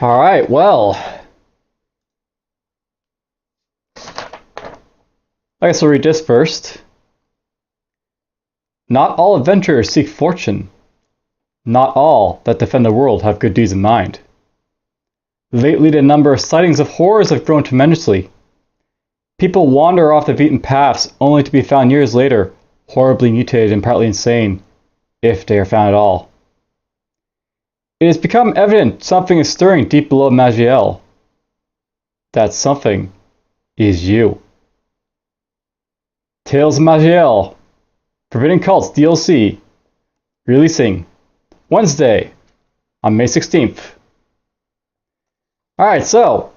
Alright, well. I guess I'll read this first. Not all adventurers seek fortune. Not all that defend the world have good deeds in mind. Lately, the number of sightings of horrors have grown tremendously. People wander off the beaten paths only to be found years later, horribly mutated and partly insane, if they are found at all. It has become evident something is stirring deep below Maj'eyal. That something is you. Tales of Maj'eyal, Forbidden Cults DLC, releasing Wednesday on May 16th. Alright, so,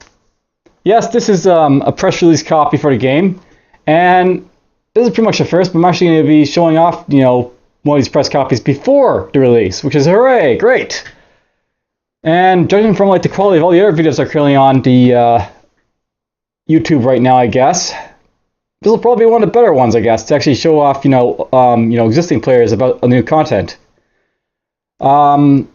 yes, this is a press release copy for the game, and this is pretty much the first, but I'm actually going to be showing off, one of these press copies before the release, which is hooray, great! And judging from the quality of all the other videos that are currently on the YouTube right now, I guess, this will probably be one of the better ones, I guess, to actually show off, existing players about new content. Actually,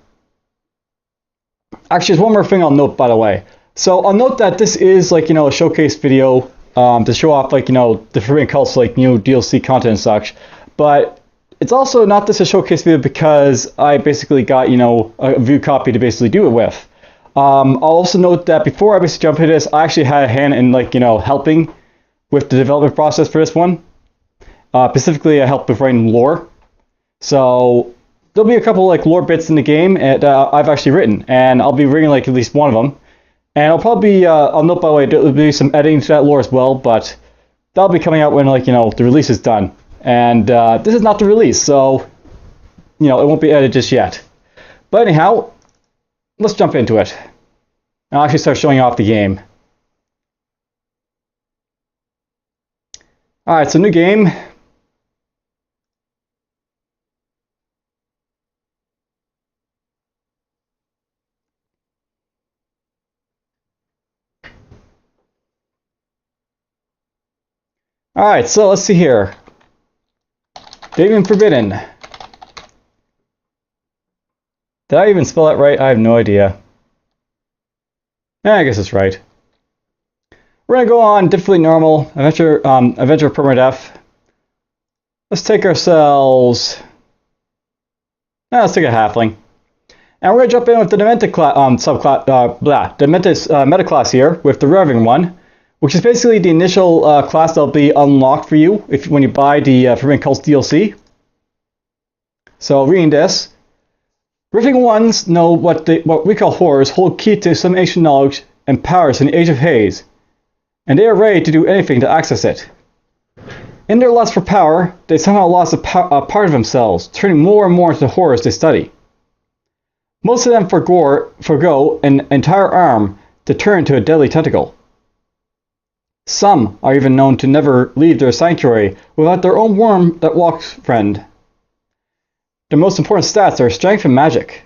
there's one more thing I'll note, by the way. So I'll note that this is a showcase video to show off the Forbidden Cults new DLC content and such. But it's also not just a showcase video because I basically got a view copy to basically do it with. I'll also note that before I basically jump into this, I actually had a hand in helping with the development process for this one. Specifically, I helped with writing lore. So there'll be a couple lore bits in the game that I've actually written, and I'll be reading at least one of them. And I'll probably I'll note, by the way, there'll be some editing to that lore as well, but that'll be coming out when the release is done. And this is not the release, so it won't be edited just yet. But anyhow, let's jump into it. I'll actually start showing off the game. Alright, so new game. Alright, so let's see here. Even Forbidden. Did I even spell that right? I have no idea. I guess it's right. We're gonna go on difficulty normal, adventure permadeath. Let's take ourselves. Let's take a halfling, and we're gonna jump in with the demented meta class here with the roving one, which is basically the initial class that'll be unlocked for you when you buy the Forbidden Cults DLC. So reading this, Riffing ones know what we call horrors hold key to some ancient knowledge and powers in the Age of Haze, and they are ready to do anything to access it. In their lust for power, they somehow lost a part of themselves, turning more and more into the horrors they study. Most of them forgo an entire arm to turn to a deadly tentacle. Some are even known to never leave their sanctuary without their own worm that walks friend. The most important stats are strength and magic.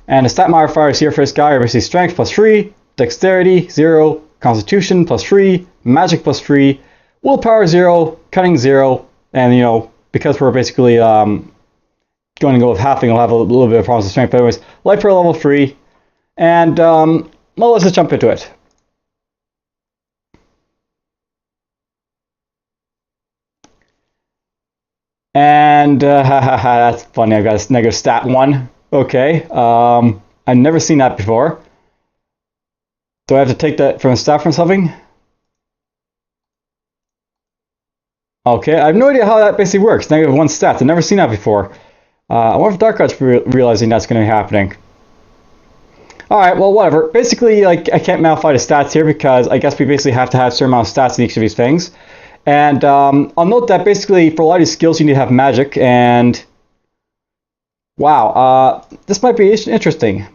And the stat modifiers here for this guy are basically strength +3, dexterity 0, constitution +3, magic +3, willpower 0, cunning 0, and because we're basically going to go with halving, we'll have a little bit of problems with strength. But anyways, life per level 3, and well, let's just jump into it. And that's funny, I've got a negative stat 1. Okay, I've never seen that before. Do I have to take that from a stat from something? Okay, I have no idea how that basically works. Negative 1 stats, I've never seen that before. I wonder if Dark Art's realizing that's going to be happening. Alright, well, whatever. Basically, I can't modify the stats here because I guess we basically have to have a certain amount of stats in each of these things. And I'll note that basically for a lot of these skills you need to have magic, and wow, this might be interesting.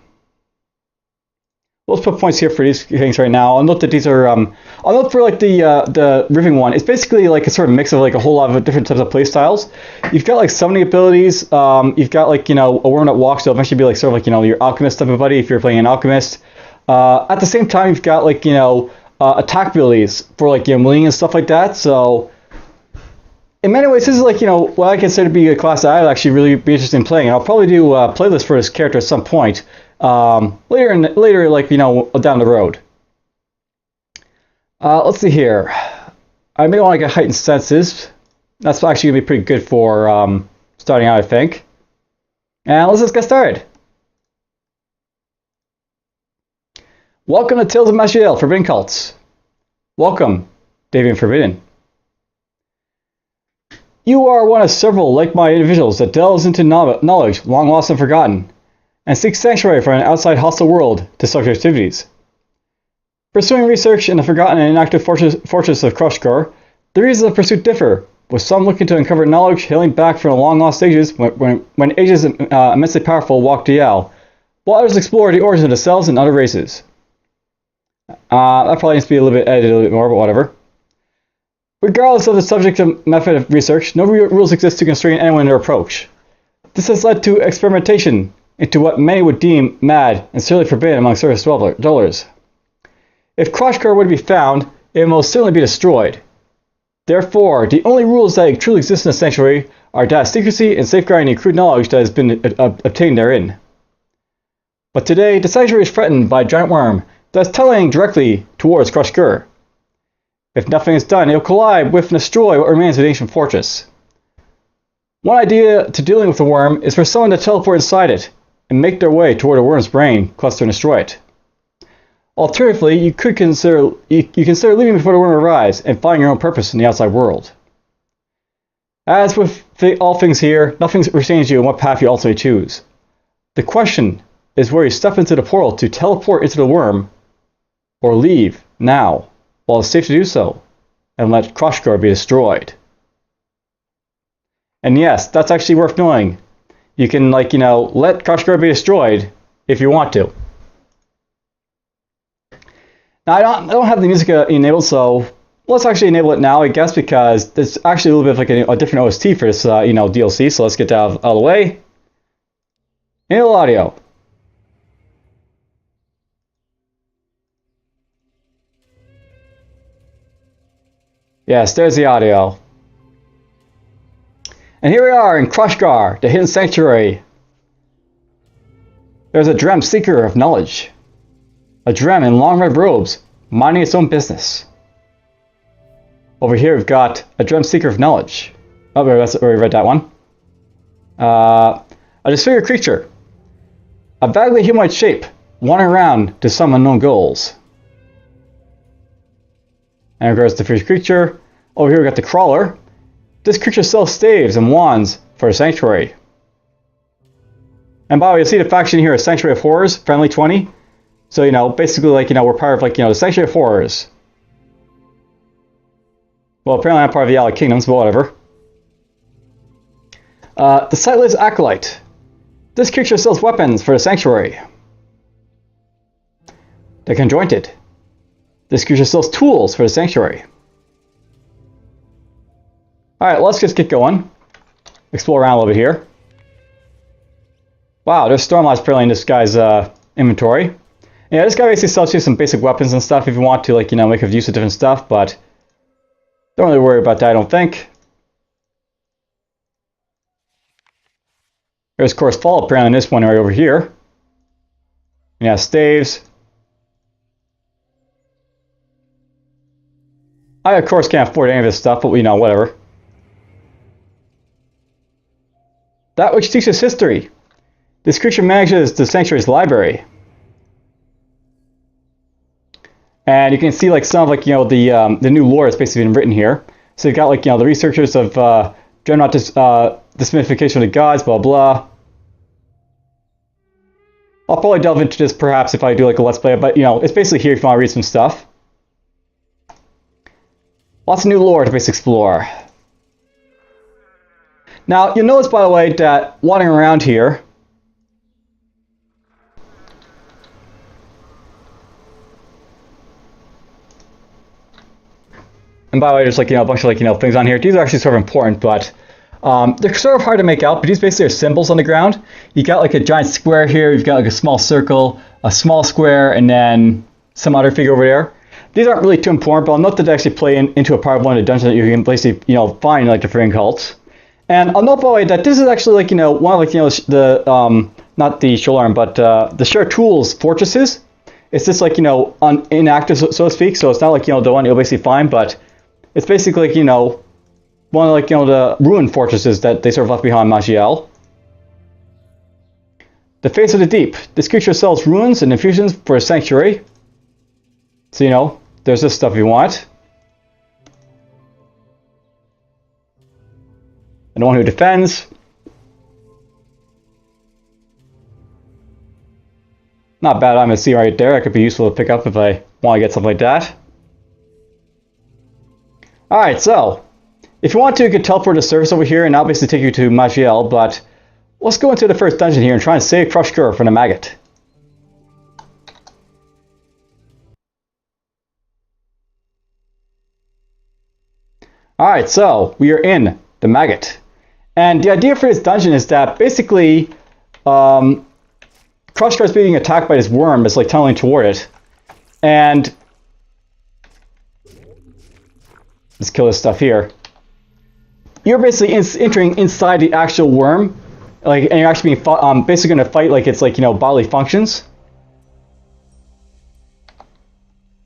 Let's put points here for these things right now. I'll note that these are, I'll note for the riffing one, it's basically a sort of mix of a whole lot of different types of play styles. You've got summoning abilities, you've got a worm that walks, so eventually be sort of your alchemist type of buddy if you're playing an alchemist. At the same time, you've got attack abilities for melee and stuff like that. So in many ways, this is what I consider to be a class that I'd actually really be interested in playing. And I'll probably do a playlist for this character at some point. later, like, you know, down the road. Let's see here. I may want to get heightened senses. That's actually going to be pretty good for starting out, I think. And let's just get started. Welcome to Tales of Maj'eyal, Forbidden Cults. Welcome, Davian Forbidden. You are one of several like-minded individuals that delves into knowledge long lost and forgotten, and seeks sanctuary from an outside hostile world to such activities. Pursuing research in the forgotten and inactive fortress of Krushkar, the reasons of pursuit differ, with some looking to uncover knowledge hailing back from the long-lost ages when ages immensely powerful walked Dial, while others explore the origins of the cells and other races. That probably needs to be a little bit edited a little bit more, but whatever. Regardless of the subject and method of research, no rules exist to constrain anyone in their approach. This has led to experimentation into what many would deem mad and certainly forbidden among surface dwellers. If Krushkar were to be found, it would most certainly be destroyed. Therefore, the only rules that truly exist in the sanctuary are data secrecy and safeguarding the accrued knowledge that has been obtained therein. But today, the sanctuary is threatened by a giant worm that is tunneling directly towards Krushkar. If nothing is done, it will collide with and destroy what remains of the ancient fortress. One idea to dealing with the worm is for someone to teleport inside it and make their way toward the worm's brain cluster and destroy it. Alternatively, you could consider leaving before the worm arrives and finding your own purpose in the outside world. As with all things here, nothing restrains you in what path you ultimately choose. The question is where you step into the portal to teleport into the worm, or leave now, while it's safe to do so, and let Krushkar be destroyed. And yes, that's actually worth knowing. You can, like, you know, let Krushkar be destroyed if you want to. Now, I don't have the music enabled, so let's actually enable it now, I guess, because there's actually a little bit of like a different OST for this, you know, DLC. So let's get that out of the way. Enable audio. Yes, there's the audio. And here we are in Krushkar, the hidden sanctuary. There's a Drem seeker of knowledge. A Drem in long red robes, minding its own business. Over here we've got a Drem seeker of knowledge. Oh, we already read that one. A disfigured creature. A vaguely humanoid shape, wandering around to some unknown goals. And in regards to the first creature, over here we got the Crawler. This creature sells staves and wands for a sanctuary. And by the way, you'll see the faction here is Sanctuary of Horrors, Friendly 20. So, you know, basically, like, you know, we're part of, like, you know, the Sanctuary of Horrors. Well, apparently I'm part of the Allied Kingdoms, but whatever. The Sightless Acolyte. This creature sells weapons for the sanctuary. The Conjointed. This creature sells tools for the sanctuary. Alright, let's just get going. Explore around a little bit here. Wow, there's Stormlights apparently in this guy's inventory. Yeah, this guy basically sells you some basic weapons and stuff if you want to, like, you know, make use of different stuff, but don't really worry about that, I don't think. There's, of course, Fall apparently in this one right over here. Yeah, staves. I, of course, can't afford any of this stuff, but, you know, whatever. That which teaches history. This creature manages the sanctuary's library. And you can see, like, some of, like, you know, the new lore that's basically been written here. So you've got, like, you know, the researchers of Dreadnought Dismystification of the Gods, blah, blah. I'll probably delve into this perhaps if I do, like, a Let's Play, but, you know, it's basically here if you want to read some stuff. Lots of new lore to basically explore. Now, you'll notice, by the way, that wandering around here, and by the way, there's, like, you know, a bunch of, like, you know, things on here. These are actually sort of important, but they're sort of hard to make out, but these basically are symbols on the ground. You got, like, a giant square here, you've got, like, a small circle, a small square, and then some other figure over there. These aren't really too important, but I'll note that they actually play into a part of one of the dungeons that you can basically, you know, find, like, the Forbidden Cults. And I'll note, by the way, that this is actually, like, you know, one of, like, you know, the not the Sholarm, but the Share Tools fortresses. It's just like, inactive, so to speak. So it's not like, the one you'll basically find, but it's basically like, one of like, the ruined fortresses that they sort of left behind Maj'eyal. The Face of the Deep. This creature sells runes and infusions for a sanctuary. So, there's this stuff you want. And the one who defends. Not bad, I'm going to see right there. That could be useful to pick up if I want to get something like that. Alright, so if you want to, you can teleport the surface over here and I'll basically take you to Maj'eyal, but let's go into the first dungeon here and try and save Crushed Cur from the Maggot. Alright, so we are in the Maggot. And the idea for this dungeon is that basically Crushed Cur is being attacked by this worm that's like tunneling toward it. And let's kill this stuff here. You're basically entering inside the actual worm, and you're actually being basically going to fight like it's like bodily functions.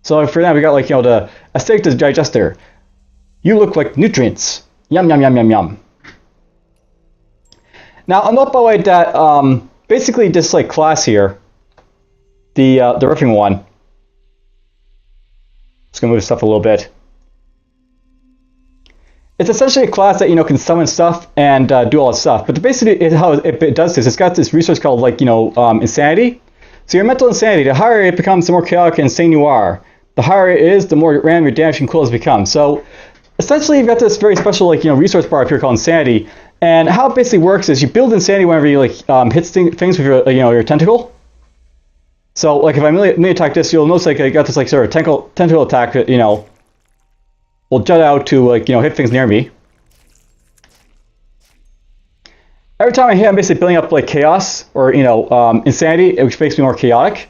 So for that we got like a steak to digester. You look like nutrients. Yum yum yum yum yum. Now I'll note by the way that basically this like class here, the riffing one. Just gonna move stuff a little bit. It's essentially a class that can summon stuff and do all that stuff. But basically, how it does this, it's got this resource called like insanity. So your mental insanity, the higher it becomes, the more chaotic and insane you are. The higher it is, the more random your damage and coolers become. So essentially, you've got this very special like resource bar up here called insanity. And how it basically works is you build insanity whenever you like hit things with your your tentacle. So like if I melee attack this, you'll notice like I got this like sort of tentacle attack that will jut out to like hit things near me. Every time I hit, I'm basically building up like chaos or insanity, which makes me more chaotic.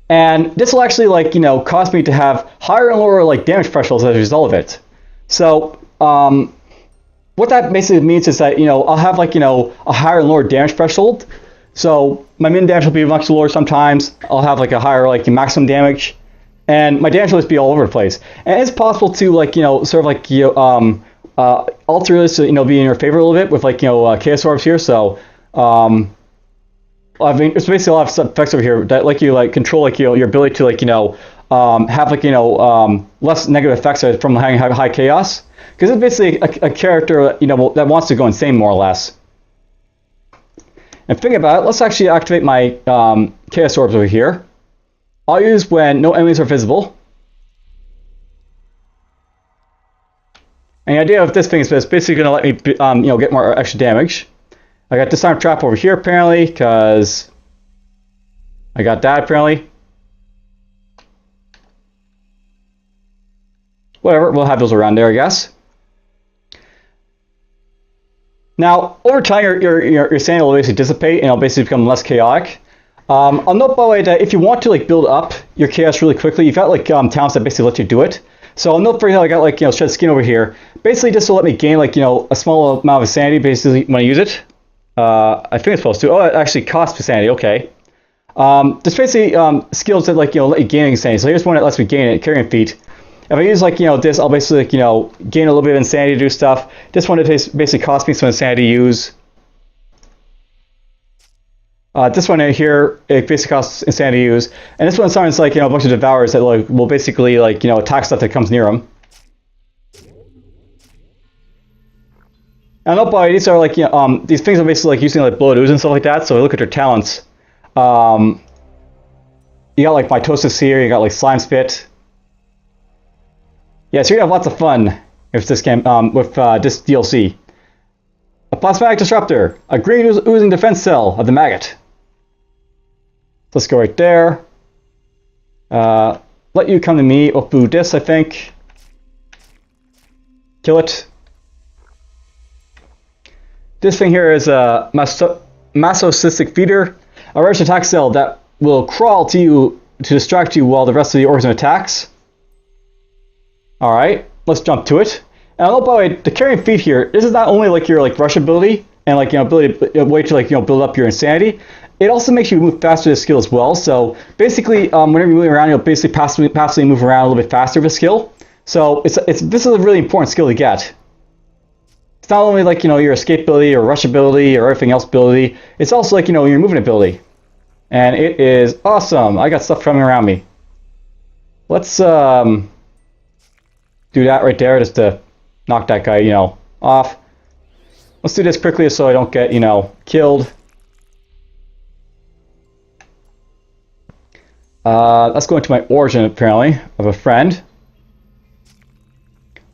And this will actually like cause me to have higher and lower like damage thresholds as a result of it. So what that basically means is that I'll have like a higher and lower damage threshold. So my min damage will be much lower sometimes. I'll have like a higher like maximum damage. And my damage will just be all over the place. And it's possible to like sort of like alter this to be in your favor a little bit with like chaos orbs here. So I mean there's basically a lot of effects over here that like control like your ability to like have like less negative effects from having high chaos, because it's basically a character that wants to go insane more or less. And thinking about it, let's actually activate my chaos orbs over here. I'll use when no enemies are visible. And the idea of this thing is that it's basically going to let me get more extra damage. I got disarm trap over here apparently, because I got that apparently. Whatever, we'll have those around there, I guess. Now, over time, your sanity will basically dissipate and it'll basically become less chaotic. I'll note by the way that if you want to like build up your chaos really quickly, you've got like talents that basically let you do it. So I'll note for you how I got like shed skin over here. Basically, this will let me gain like a small amount of sanity basically when I use it. I think it's supposed to. Oh, it actually costs sanity. Okay. There's basically skills that like let you gain insanity. So here's one that lets me gain it, carrying feet. If I use like this, I'll basically like, gain a little bit of insanity to do stuff. This one it basically costs me some insanity to use. This one right here, it basically costs insanity to use. And this one summons like a bunch of devourers that like will basically like attack stuff that comes near them. And by these are like these things are basically like using like blood ooze and stuff like that. So look at their talents. You got like mitosis here. You got like slime spit. Yeah, so you have lots of fun with this game with this DLC. A plasmatic disruptor, a green oozing defense cell of the maggot. Let's go right there. Let you come to me. Opu this, I think. Kill it. This thing here is a masocystic feeder, a ranged attack cell that will crawl to you to distract you while the rest of the organism attacks. Alright, let's jump to it. And oh, by the way, the carrying feet here, this is not only like your like rush ability, and like ability, a way to like build up your insanity. It also makes you move faster with a skill as well. So basically, whenever you're moving around, you'll basically passively move around a little bit faster with a skill. So this is a really important skill to get. It's not only like your escape ability or rush ability or everything else ability. It's also like your movement ability, and it is awesome. I got stuff coming around me. Let's do that right there just to knock that guy off. Let's do this quickly so I don't get killed. Let's go into my origin apparently of a friend.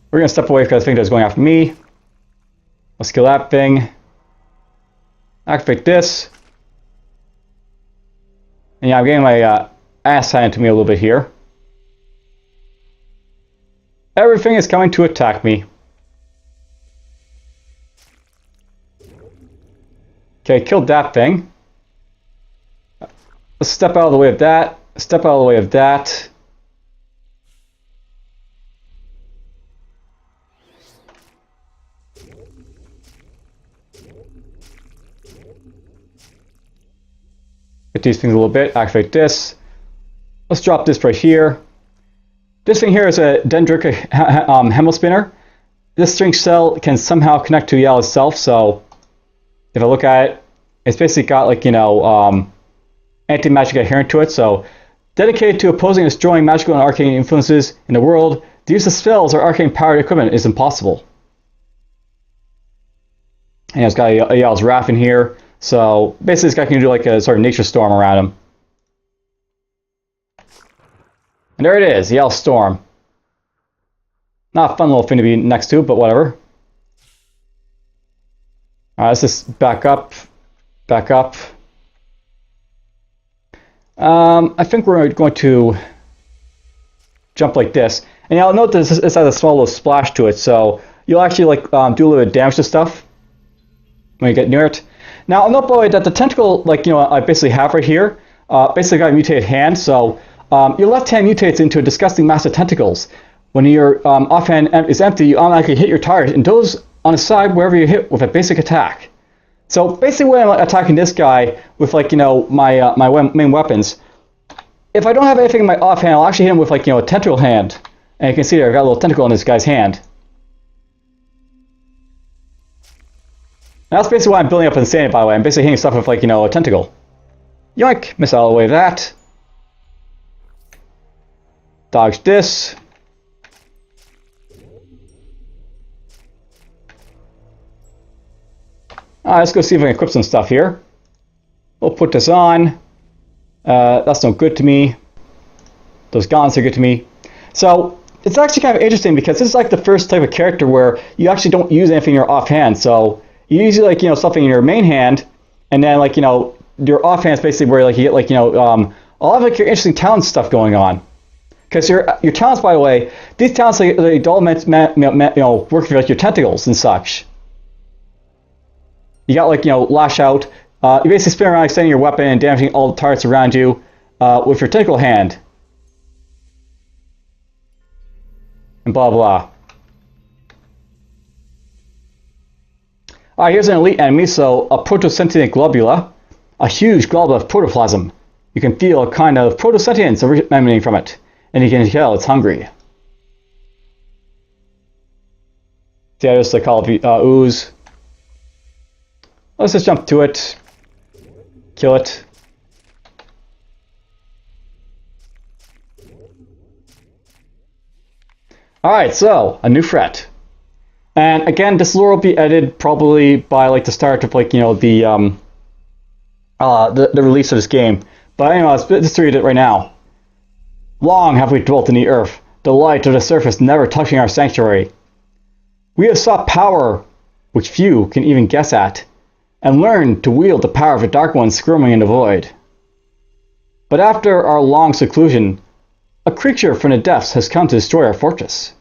We're gonna step away because I think that's going after me. Let's kill that thing. Activate this. And yeah, I'm getting my ass handed to me a little bit here. Everything is coming to attack me. Okay, killed that thing. Let's step out of the way of that. Step out of the way of that. Get these things a little bit. Activate this. Let's drop this right here. This thing here is a dendritic hemospinner. This string cell can somehow connect to Yell itself. So if I look at it, it's basically got like anti-magic adherent to it. So dedicated to opposing and destroying magical and arcane influences in the world, the use of spells or arcane powered equipment is impossible. And it's got a Yell's Wrath in here. So basically this guy can do like a sort of nature storm around him. And there it is, Yell Storm. Not a fun little thing to be next to, but whatever. Alright, let's just back up. Back up. I think we're going to jump like this. And you'll note this has a small little splash to it, so you'll actually like do a little bit of damage to stuff when you get near it. Now, I'll note, by the way, that the tentacle, like, I basically have right here, basically got a mutated hand, so your left hand mutates into a disgusting mass of tentacles. When your offhand is empty, you automatically hit your target, and those on the side wherever you hit with a basic attack. So basically when I'm attacking this guy with like, my main weapons, if I don't have anything in my offhand, I'll actually hit him with like, a tentacle hand. And you can see there, I've got a little tentacle in this guy's hand. And that's basically why I'm building up insanity, by the way. I'm basically hitting stuff with like, a tentacle. Yoink! Miss out of the way of that. Dodge this. Alright, let's go see if I can equip some stuff here. We'll put this on. That's no good to me. Those gaunts are good to me. So, it's actually kind of interesting because this is like the first type of character where you actually don't use anything in your offhand. So, you usually like, something in your main hand, and then like, your offhand is basically where like you get like, a lot of like your interesting talent stuff going on. Because your talents, by the way, these talents they all work for like your tentacles and such. You got like, lash out. You basically spin around extending your weapon and damaging all the targets around you with your tentacle hand. And blah blah. Alright, here's an elite enemy, so a protosentient globula. A huge glob of protoplasm. You can feel a kind of protosentience emanating from it. And you can tell it's hungry. Yeah, just like call it ooze. Let's just jump to it. Kill it. Alright, so, a new threat. And again, this lore will be edited probably by like the start of like, the release of this game. But anyway, let's just read it right now. Long have we dwelt in the earth, the light of the surface never touching our sanctuary. We have sought power, which few can even guess at, and learned to wield the power of the Dark One squirming in the void. But after our long seclusion, a creature from the depths has come to destroy our fortress.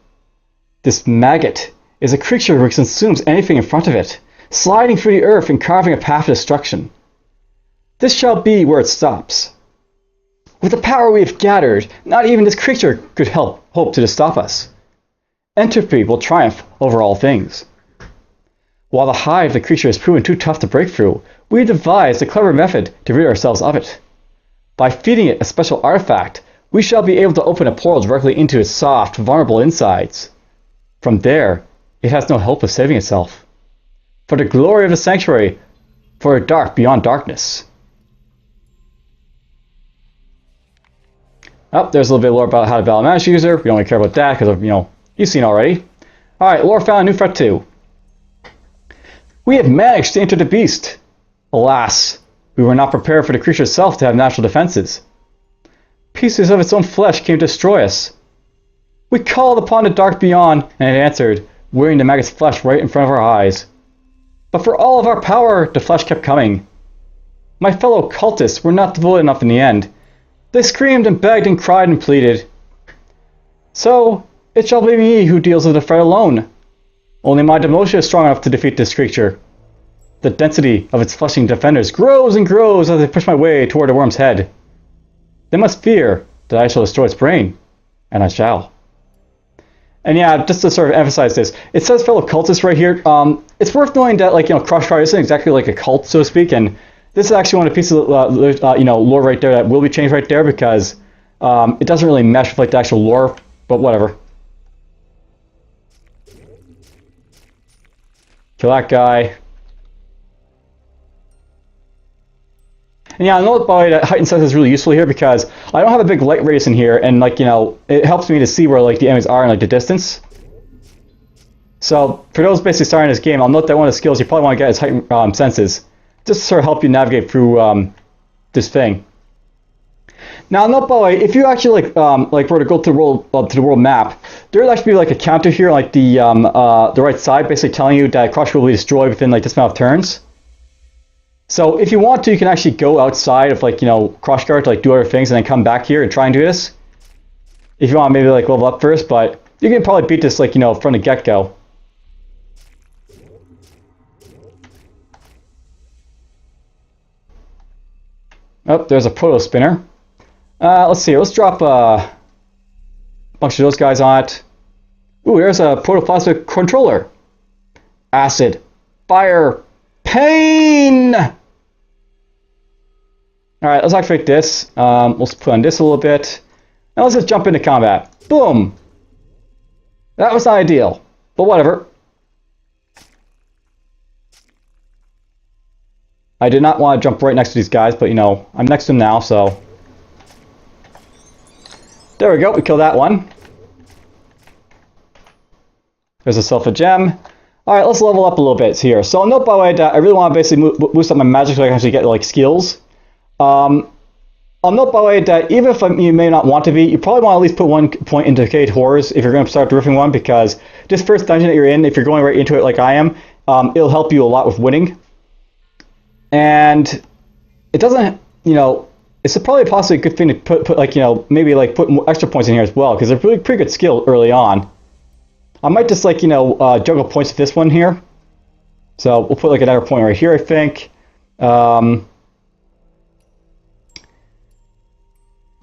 This maggot is a creature which consumes anything in front of it, sliding through the earth and carving a path of destruction. This shall be where it stops. With the power we have gathered, not even this creature could hope to stop us. Entropy will triumph over all things. While the hide of the creature has proven too tough to break through, we devised a clever method to rid ourselves of it. By feeding it a special artifact, we shall be able to open a portal directly into its soft, vulnerable insides. From there, it has no hope of saving itself. For the glory of the sanctuary, for a dark beyond darkness. Oh, there's a little bit of lore about how to battle a magic user. We don't really care about that because, you've seen already. Alright, lore found in New Threat 2. We have managed to enter the beast. Alas, we were not prepared for the creature itself to have natural defenses. Pieces of its own flesh came to destroy us. We called upon the dark beyond, and it answered, wearing the maggot's flesh right in front of our eyes. But for all of our power, the flesh kept coming. My fellow cultists were not devoted enough in the end. They screamed and begged and cried and pleaded. So, it shall be me who deals with the threat alone. Only my devotion is strong enough to defeat this creature. The density of its fleshing defenders grows and grows as I push my way toward the worm's head. They must fear that I shall destroy its brain, and I shall. And yeah, just to sort of emphasize this, it says fellow cultists right here. It's worth knowing that, Crossfire isn't exactly like a cult, so to speak, and this is actually one of the pieces of, lore right there that will be changed right there because it doesn't really mesh with, the actual lore, but whatever. Kill that guy. And yeah, I know, by the way, that heightened sense is really useful here because I don't have a big light radius in here, and it helps me to see where the enemies are in the distance. So for those basically starting this game, I'll note that one of the skills you probably want to get is heightened senses, just to sort of help you navigate through this thing. Now, note, by the way, if you actually were to go to the world map, there would actually be a counter here, the right side, basically telling you that Crush will be destroyed within this amount of turns. So if you want to, you can actually go outside of Crossguard to do other things and then come back here and try and do this. If you want to maybe level up first, but you can probably beat this from the get-go. Oh, there's a proto spinner. Let's see, let's drop a bunch of those guys on it. Ooh, there's a protoplasmic controller. Acid, fire, pain! Alright, let's activate this. Let's put on this a little bit. Now let's just jump into combat. Boom! That was not ideal, but whatever. I did not want to jump right next to these guys, but I'm next to them now, so... There we go, we killed that one. There's a sulfur gem. Alright, let's level up a little bit here. So note, by the way, that I really want to basically boost up my magic so I can actually get skills. I'll note, by the way, that even if you may not want to be, you probably want to at least put 1 point into Decayed Horrors if you're going to start roofing one, because this first dungeon that you're in, if you're going right into it like I am, it'll help you a lot with winning. And it doesn't, it's probably possibly a good thing to put maybe put more extra points in here as well, because they're pretty good skill early on. I might just juggle points with this one here. So we'll put another point right here, I think.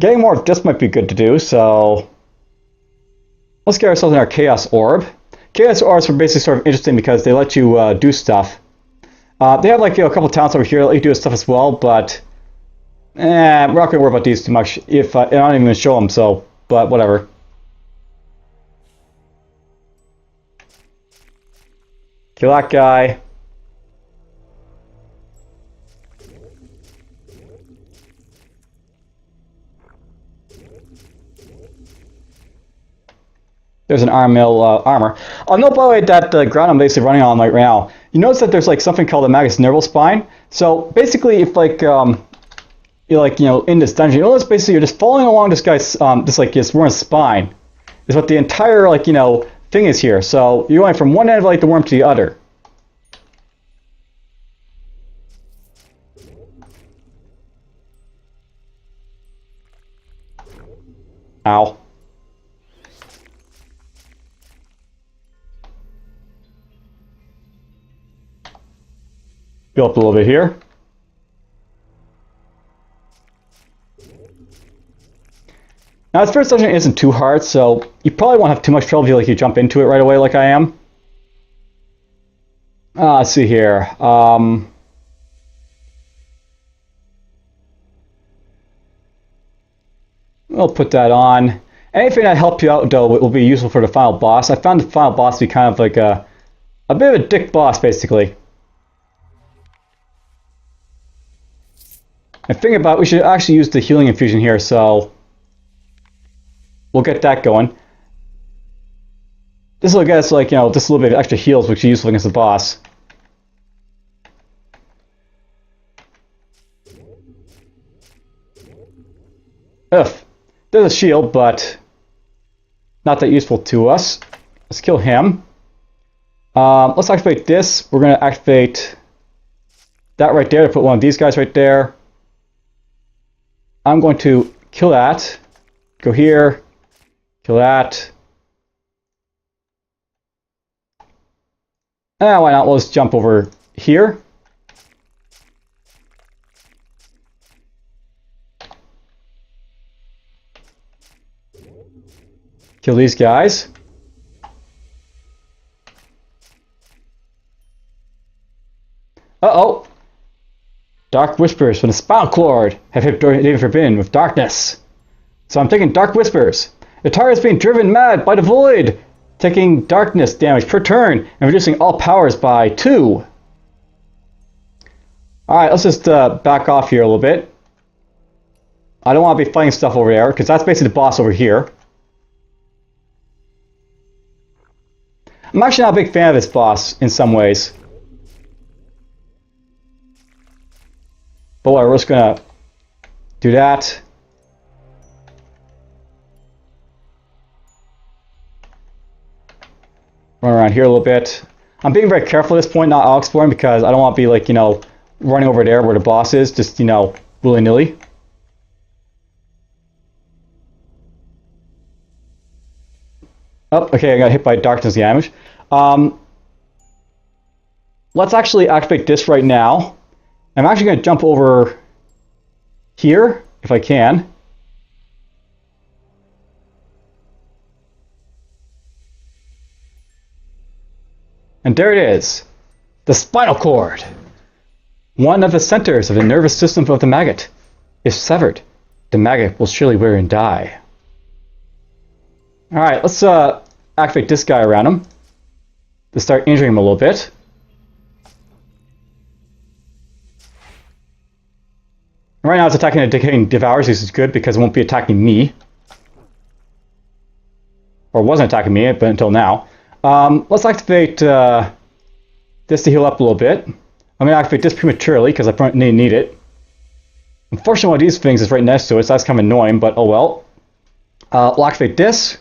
Getting more of this might be good to do, so let's get ourselves in our Chaos Orb. Chaos Orbs are basically sort of interesting because they let you do stuff. They have a couple talents over here that let you do stuff as well, but we're not going to worry about these too much. If I don't even show them, so but whatever. Kill that guy. There's an armor. I'll note, by the way, that the ground I'm basically running on right now, you notice that there's something called the Maggot's nerval spine. So basically, if you're in this dungeon, you notice basically you're just following along this guy's this worm's spine. Is what the entire thing is here. So you're going from one end of the worm to the other. Ow. Go up a little bit here. Now, this first dungeon isn't too hard, so you probably won't have too much trouble if you jump into it right away like I am. Let's see here. We'll put that on. Anything that helps you out, though, will be useful for the final boss. I found the final boss to be kind of like a bit of a dick boss, basically. And thinking about it, we should actually use the healing infusion here, so we'll get that going. This will get us, like, you know, just a little bit of extra heals, which is useful against the boss. Ugh. There's a shield, but not that useful to us. Let's kill him. Let's activate this. We're going to activate that right there to put one of these guys right there. I'm going to kill that. Go here. Kill that. Why not? We'll just jump over here. Kill these guys. Uh-oh. Dark whispers from the spinal cord have been forbidden with darkness. So I'm taking dark whispers. The target is being driven mad by the void, taking darkness damage per turn and reducing all powers by 2. Alright, let's just back off here a little bit. I don't want to be fighting stuff over there, because that's basically the boss over here. I'm actually not a big fan of this boss in some ways. But whatever, we're just gonna do that. Run around here a little bit. I'm being very careful at this point, not exploring, because I don't want to be, like, you know, running over there where the boss is, just, you know, willy-nilly. Oh, okay, I got hit by darkness damage. Let's actually activate this right now. I'm actually going to jump over here, if I can. And there it is. The spinal cord. One of the centers of the nervous system of the maggot. If severed, the maggot will surely wear and die. Alright, let's activate this guy around him to start injuring him a little bit. Right now it's attacking the decaying devours, which is good because it won't be attacking me. Or wasn't attacking me, but until now. Let's activate this to heal up a little bit. I'm going to activate this prematurely because I need it. Unfortunately, one of these things is right next to it, so that's kind of annoying, but oh well. We'll activate this.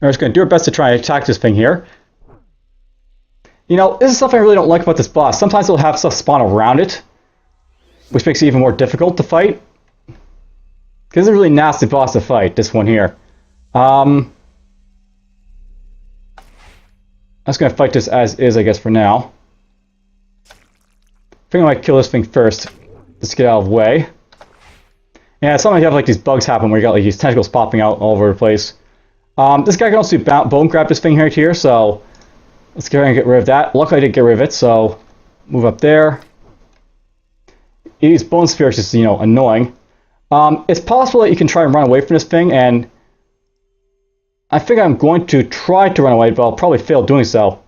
We're just going to do our best to try and attack this thing here. You know, this is something I really don't like about this boss. Sometimes it'll have stuff spawn around it, which makes it even more difficult to fight. Because it's a really nasty boss to fight, this one here. I'm just going to fight this as is, I guess, for now. I think I might kill this thing first, just to get out of the way. Yeah, sometimes you have like these bugs happen where you got like these tentacles popping out all over the place. This guy can also bone grab this thing right here, so let's go ahead and get rid of that. Luckily I did get rid of it, so move up there. These bone spheres is, you know, annoying. It's possible that you can try and run away from this thing, and I think I'm going to try to run away, but I'll probably fail doing so.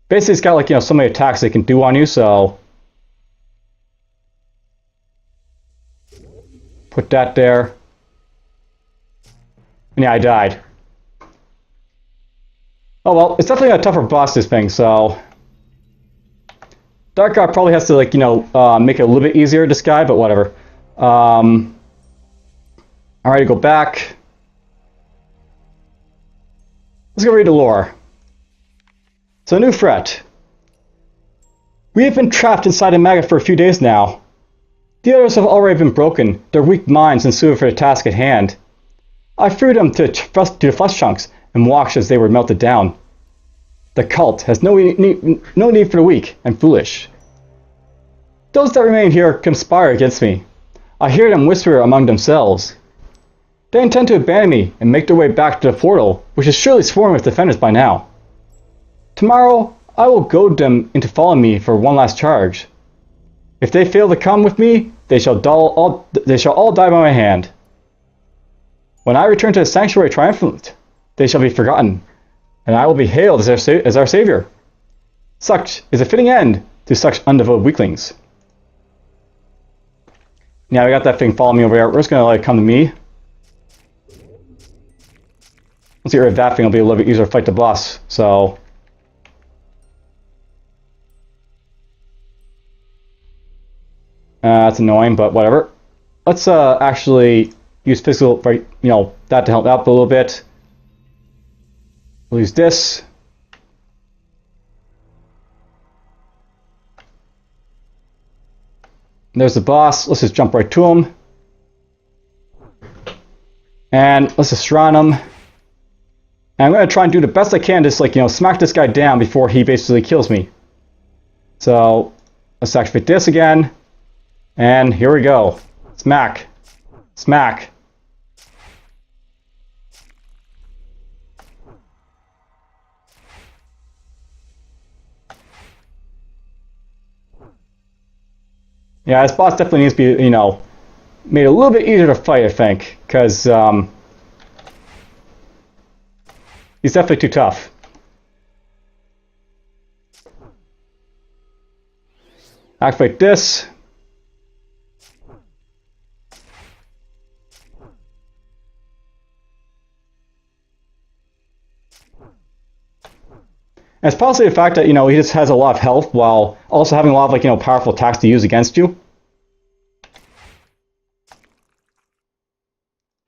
Basically, it's got like, you know, so many attacks it can do on you, so put that there. And yeah, I died. Oh well, it's definitely a tougher boss, this thing, so Dark God probably has to, like, you know, make it a little bit easier, this guy, but whatever. Alright, go back. Let's go read the lore. So, new threat. We have been trapped inside a maggot for a few days now. The others have already been broken, their weak minds unsuited for the task at hand. I threw them to the flesh chunks and watched as they were melted down. The cult has no need for the weak and foolish. Those that remain here conspire against me. I hear them whisper among themselves. They intend to abandon me and make their way back to the portal, which is surely swarming with defenders by now. Tomorrow, I will goad them into following me for one last charge. If they fail to come with me, they shall all die by my hand. When I return to the sanctuary triumphant, they shall be forgotten, and I will be hailed as our savior. Such is a fitting end to such undevoted weaklings. Now we got that thing following me over here. We're just gonna let it come to me. Once you get rid of that thing, it'll be a little bit easier to fight the boss. So that's annoying, but whatever. Let's actually use physical, right? You know, that to help out a little bit. We'll use this. There's the boss. Let's just jump right to him. And let's just surround him. And I'm going to try and do the best I can to just, like, you know, smack this guy down before he basically kills me. So let's activate this again. And here we go. Smack. Smack. Yeah, this boss definitely needs to be, you know, made a little bit easier to fight, I think, because he's definitely too tough. Activate this. And it's possibly the fact that, you know, he just has a lot of health while also having a lot of, like, you know, powerful attacks to use against you.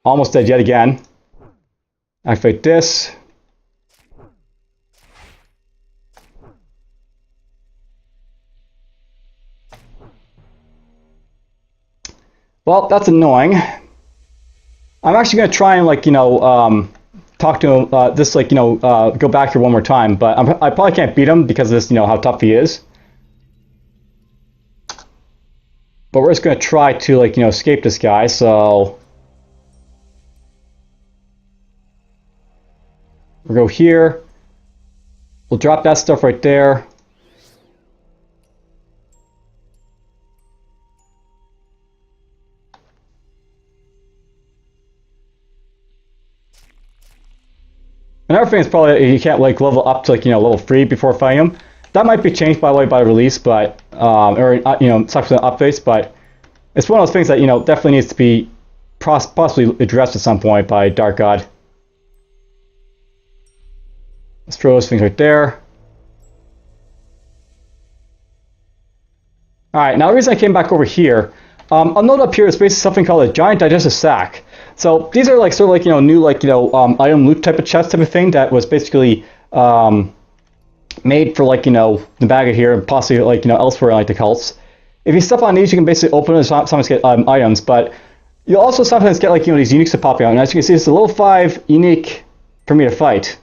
Almost dead yet again. Activate this. Well, that's annoying. I'm actually going to try and, like, you know, talk to him, like, you know, go back here one more time, but I probably can't beat him because of this, you know, how tough he is. But we're just going to try to, like, you know, escape this guy, so we'll go here. We'll drop that stuff right there. Another thing is probably you can't, like, level up to, like, you know, level 3 before fighting him. That might be changed, by the way, by release, but or you know, subsequent updates. But it's one of those things that, you know, definitely needs to be possibly addressed at some point by Dark God. Let's throw those things right there. All right, now the reason I came back over here, I'll note up here is basically something called a giant digestive sack. So these are, like, sort of like, you know, new, like, you know, item loot type of chest type of thing that was basically made for, like, you know, the Maggot here and possibly, like, you know, elsewhere in, like, the cults. If you step on these, you can basically open and sometimes get items, but you'll also sometimes get, like, you know, these uniques that pop out. And as you can see, it's a level 5 unique for me to fight.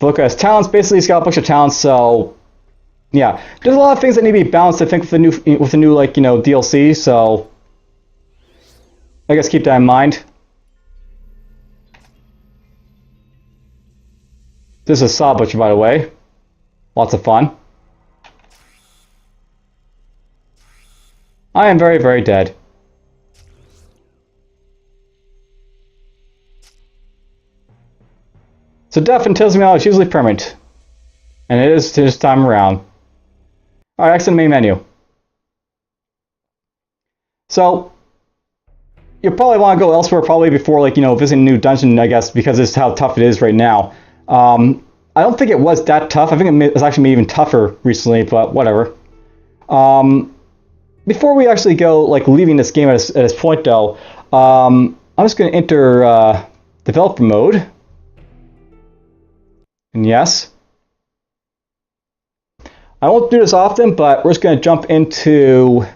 Look at his talents. Basically, he's got a bunch of talents, so yeah, there's a lot of things that need to be balanced, I think, with the new like, you know, DLC. So I guess keep that in mind. This is a saw butcher, by the way. Lots of fun. I am very, very dead. So death in Tales of Maj'eyal is usually permanent, and it is this time around. Alright, exit the main menu. So you probably want to go elsewhere probably before, like, you know, visiting a new dungeon, I guess, because this is how tough it is right now. I don't think it was that tough. I think it was actually made even tougher recently, but whatever. Before we actually go, like, leaving this game at this point, though, I'm just going to enter developer mode. And yes, I won't do this often, but we're just going to jump into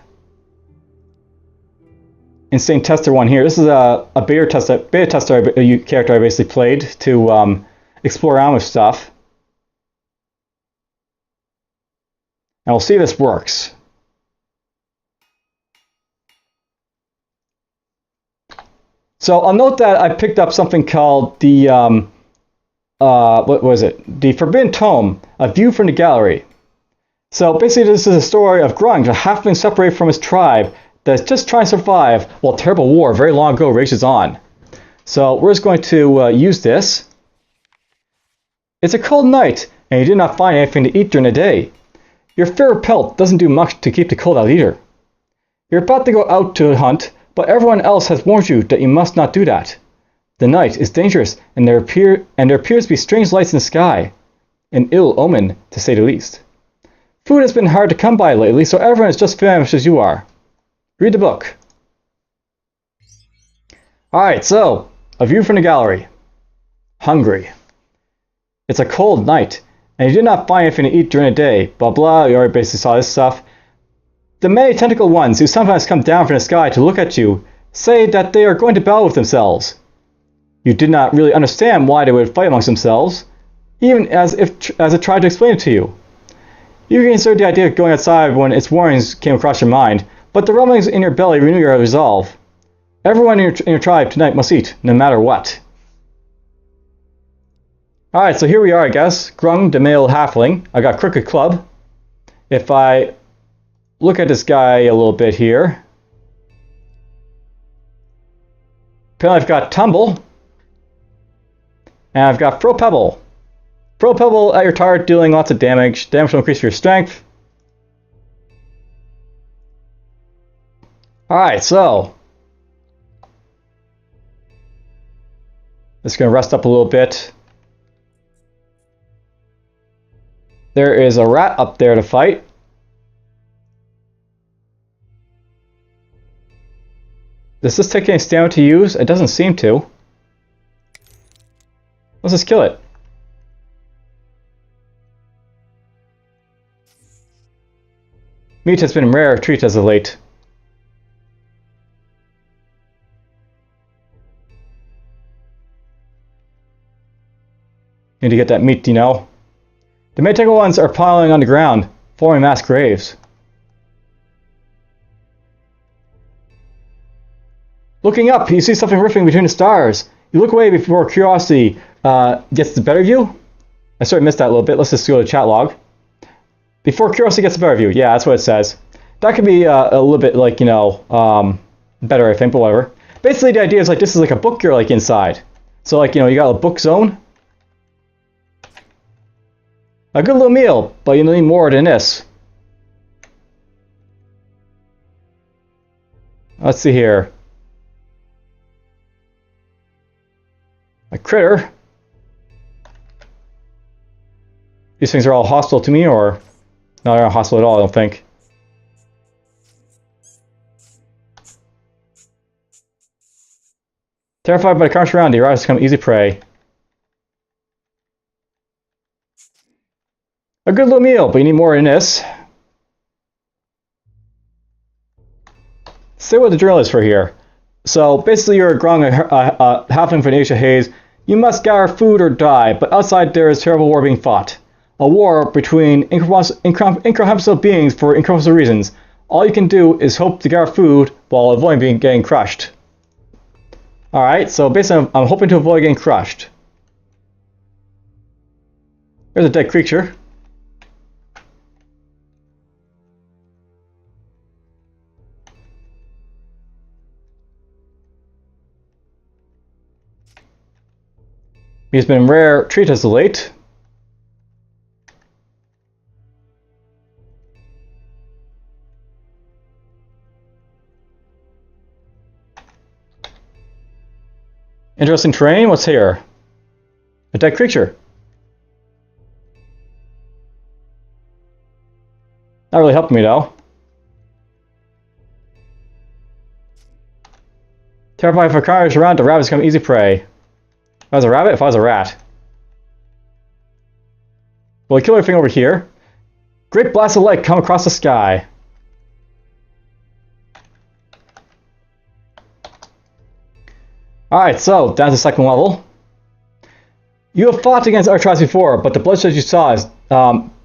Insane Tester 1 here. This is a beta tester character I basically played to explore around with stuff. And we'll see if this works. So I'll note that I picked up something called the, what was it? The Forbidden Tome, A View from the Gallery. So basically this is a story of Grunge, a halfling separated from his tribe that's just trying to survive while a terrible war very long ago rages on. So we're just going to use this. It's a cold night, and you did not find anything to eat during the day. Your fur pelt doesn't do much to keep the cold out either. You're about to go out to hunt, but everyone else has warned you that you must not do that. The night is dangerous, and there appears to be strange lights in the sky. An ill omen, to say the least. Food has been hard to come by lately, so everyone is just famished as you are. Read the book. Alright, so, A View from the Gallery. Hungry. It's a cold night, and you did not find anything to eat during the day. Blah blah, you already basically saw this stuff. The many tentacled ones who sometimes come down from the sky to look at you say that they are going to battle with themselves. You did not really understand why they would fight amongst themselves, even as it tried to explain it to you. You considered the idea of going outside when its warnings came across your mind, but the rumblings in your belly renew your resolve. Everyone in your tribe tonight must eat, no matter what. Alright, so here we are, I guess. Grunge the Halfling. I got Crooked Club. If I look at this guy a little bit here. Apparently I've got Tumble. And I've got Throw Pebble. Throw Pebble at your target, dealing lots of damage. Damage will increase your strength. Alright, so. Just going to rest up a little bit. There is a rat up there to fight. Does this take any stamina to use? It doesn't seem to. Let's just kill it. Meat has been a rare treat as of late. Need to get that meat, you know. The Maytego ones are piling on the ground, forming mass graves. Looking up, you see something riffing between the stars. You look away before curiosity gets the better of you. I sort of missed that a little bit. Let's just go to the chat log. Before curiosity gets the better of you. Yeah, that's what it says. That could be a little bit like, you know, better, I think, but whatever. Basically, the idea is like this is like a book you're like inside. So like, you know, you got a book zone. A good little meal, but you need more than this. Let's see here. A critter. These things are all hostile to me, or no, they're not hostile at all, I don't think. Terrified by the carnage around you, your eyes become easy prey. A good little meal, but you need more than this. Say what the journal is for here. So basically you're a Grunge, a halfling from Asia Haze. You must gather food or die, but outside there is terrible war being fought. A war between incomprehensible beings for incomprehensible reasons. All you can do is hope to gather food while avoiding getting crushed. Alright, so basically I'm hoping to avoid getting crushed. There's a dead creature. He's been rare treat as of late. Interesting terrain. What's here? A dead creature. Not really helping me though. Terrified for carnage around, the rabbits become easy prey. If I was a rabbit, if I was a rat. Well, we kill everything over here. Great blasts of light come across the sky. Alright, so, down to the second level. You have fought against our tribes before, but the bloodshed you saw is,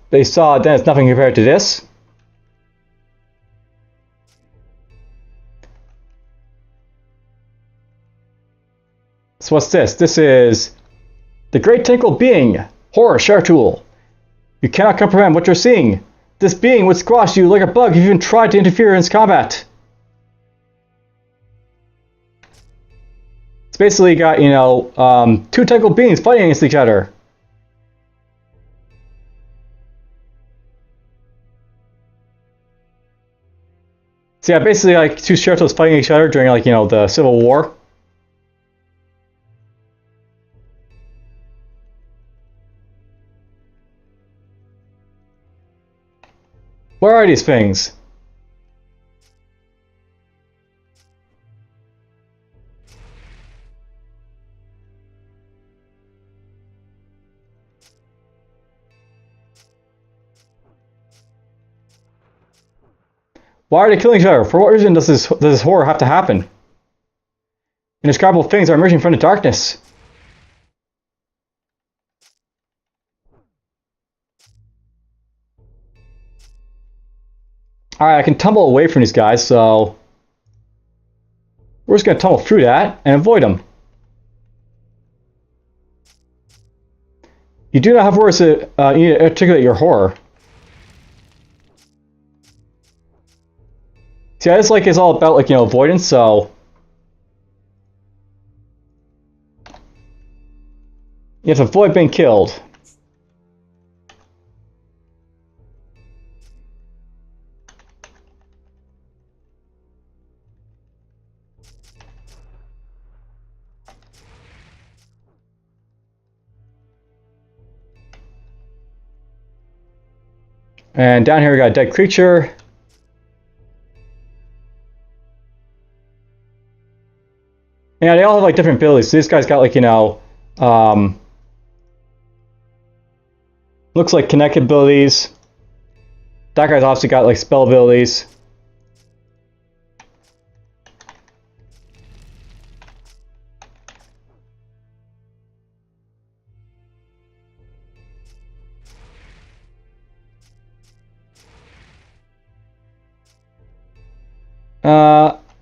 they saw then it's nothing compared to this. So what's this? This is the Great Tentacle Being, Horror Shartool. You cannot comprehend what you're seeing. This being would squash you like a bug if you even tried to interfere in its combat. It's basically got, you know, two tentacle beings fighting against each other. So yeah, basically like two Shartools fighting each other during, like, you know, the Civil War. Where are these things? Why are they killing each other? For what reason does this horror have to happen? Indescribable things are emerging from the darkness. Alright, I can tumble away from these guys, so we're just going to tumble through that and avoid them. You do not have words to you need to articulate your horror. See, I just like it's all about, like, you know, avoidance, so you have to avoid being killed. And down here we got a dead creature. Yeah, they all have like different abilities. So this guy's got, like, you know, looks like connect abilities. That guy's obviously got like spell abilities.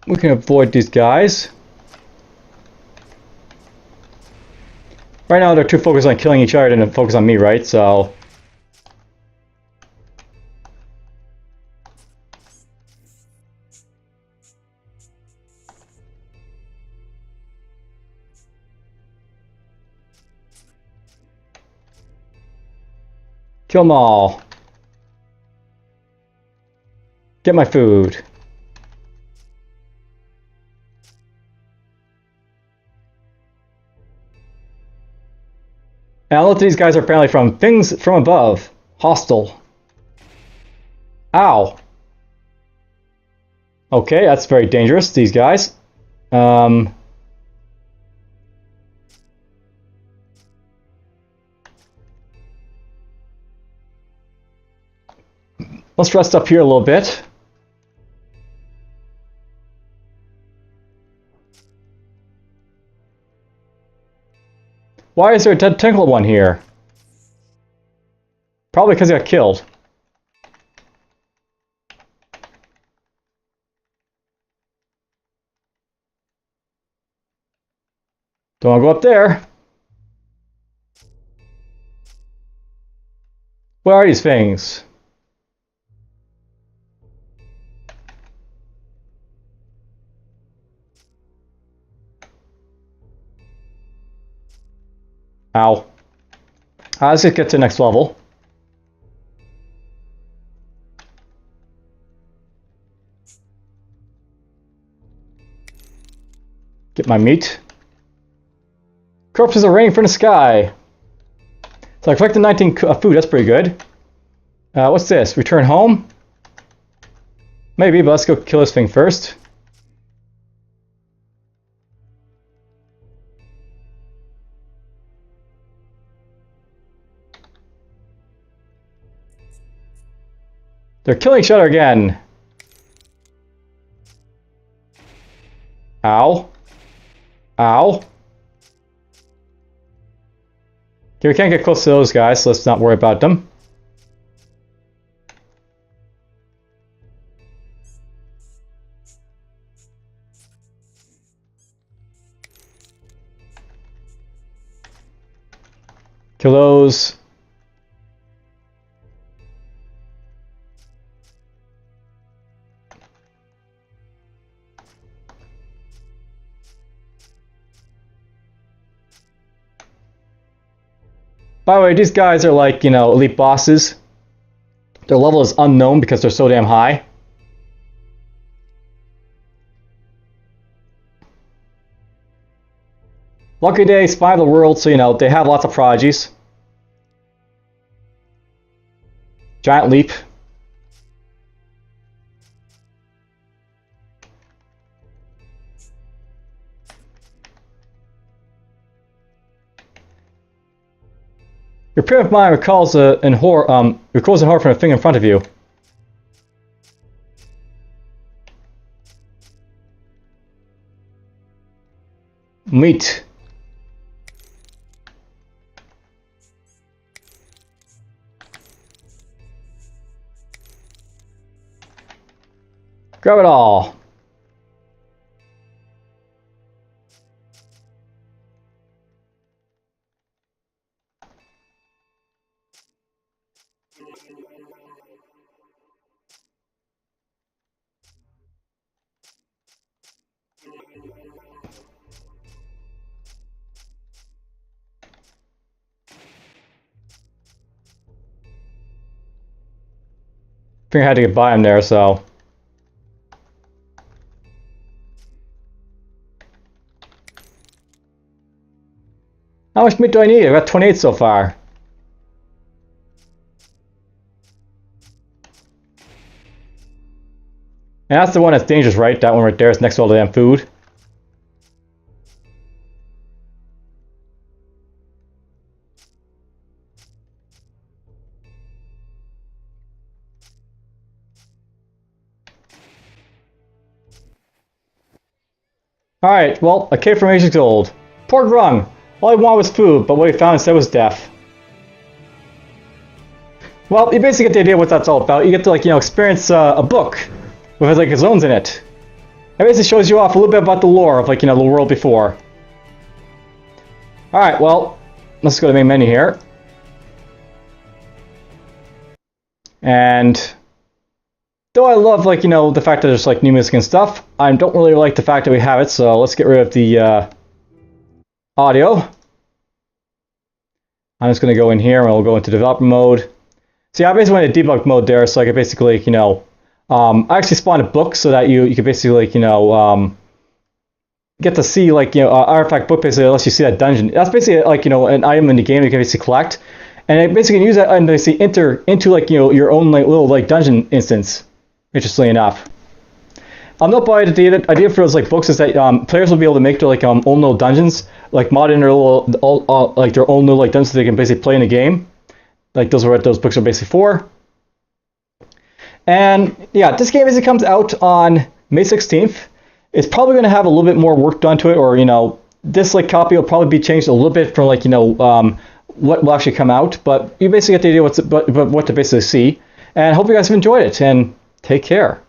We can avoid these guys. Right now they're too focused on killing each other than focus on me, right? So kill them all. Get my food. And all of these guys are apparently from things from above. Hostile. Ow. Okay, that's very dangerous, these guys. Let's rest up here a little bit. Why is there a dead tentacle one here? Probably because he got killed. Don't want to go up there. What are these things? Ow. Let's just get to the next level. Get my meat. Corpses are raining from the sky. So I collected 19 food, that's pretty good. What's this? Return home? Maybe, but let's go kill this thing first. They're killing each other again. Ow. Ow. Okay, we can't get close to those guys, so let's not worry about them. Kill those. By the way, these guys are like, elite bosses. Their level is unknown because they're so damn high. Lucky Day, Spy of the World, so they have lots of prodigies. Giant Leap. Your primitive mind recalls an horror from a thing in front of you. Meat. Grab it all. I think I had to get by him there, so. How much meat do I need? I've got 28 so far. And that's the one that's dangerous, right? That one right there is next to all the damn food. Alright, well, a cave from ancient gold. Poor Grung. All he wanted was food, but what he found instead was death. Well, you basically get the idea what that's all about. You get to, experience a book with, his zones in it. It basically shows you off a little bit about the lore of, the world before. Alright, well, let's go to the main menu here. And though I love, the fact that there's, new music and stuff, I don't really like the fact that we have it, so let's get rid of the audio. I'm just going to go in here and we'll go into developer mode. See, I basically went into debug mode there, so I could basically, I actually spawned a book so that you could basically, get to see, artifact book basically lets you see that dungeon. That's basically, an item in the game you can basically collect. And it basically can use that item to basically enter into, your own, little, dungeon instance, interestingly enough. I'll note by the idea for those books is that players will be able to make their own little dungeons, mod in their little their own little dungeons they can basically play in the game. Those are what those books are basically for. And yeah, this game as it comes out on May 16th, it's probably going to have a little bit more work done to it, or this copy will probably be changed a little bit from what will actually come out. But you basically get the idea what to basically see. And I hope you guys have enjoyed it, and take care.